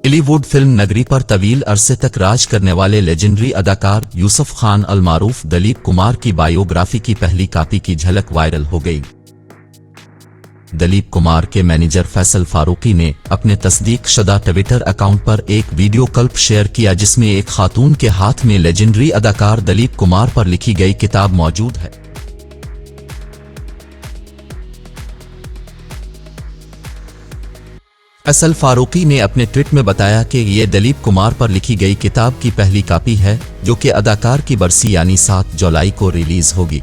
Bollywood film नगरी पर तवील अरसे तक राज करने वाले लेजेंडरी अदाकार यूसुफ खान अल मारूफ दलीप कुमार की बायोग्राफी की पहली कॉपी की झलक वायरल हो गई। दलीप कुमार के मैनेजर फैसल फारूकी ने अपने तस्दीक शुदा ट्विटर अकाउंट पर एक वीडियो क्लिप शेयर किया जिसमें एक खातून के हाथ में लेजेंडरी अदाकार दलीप कुमार पर लिखी गई किताब मौजूद है। फैसल फारूकी ने अपने ट्वीट में बताया कि ये दलीप कुमार पर लिखी गई किताब की पहली कॉपी है जो कि अदाकार की बरसी यानी 7 जुलाई को रिलीज होगी।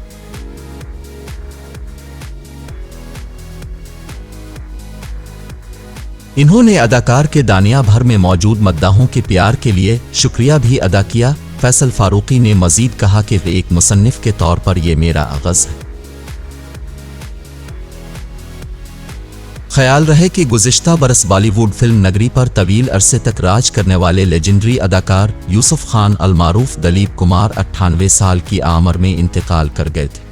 इन्होंने अदाकार के दुनिया भर में मौजूद मद्दाहों के प्यार के लिए शुक्रिया भी अदा किया। फैसल फारूकी ने मजीद कहा कि एक मुसन्निफ के तौर पर यह मेरा आगाज है। ख्याल रहे कि गुज़िश्ता बरस बॉलीवुड फिल्म नगरी पर तवील अरसे तक राज करने वाले लेजेंडरी अदाकार यूसुफ खान अल मारूफ दलीप कुमार 98 साल की आमर में इंतकाल कर गए थे।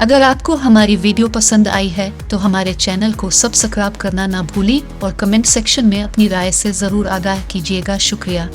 अगर आपको हमारी वीडियो पसंद आई है तो हमारे चैनल को सब्सक्राइब करना ना भूलें और कमेंट सेक्शन में अपनी राय से ज़रूर आगाह कीजिएगा। शुक्रिया।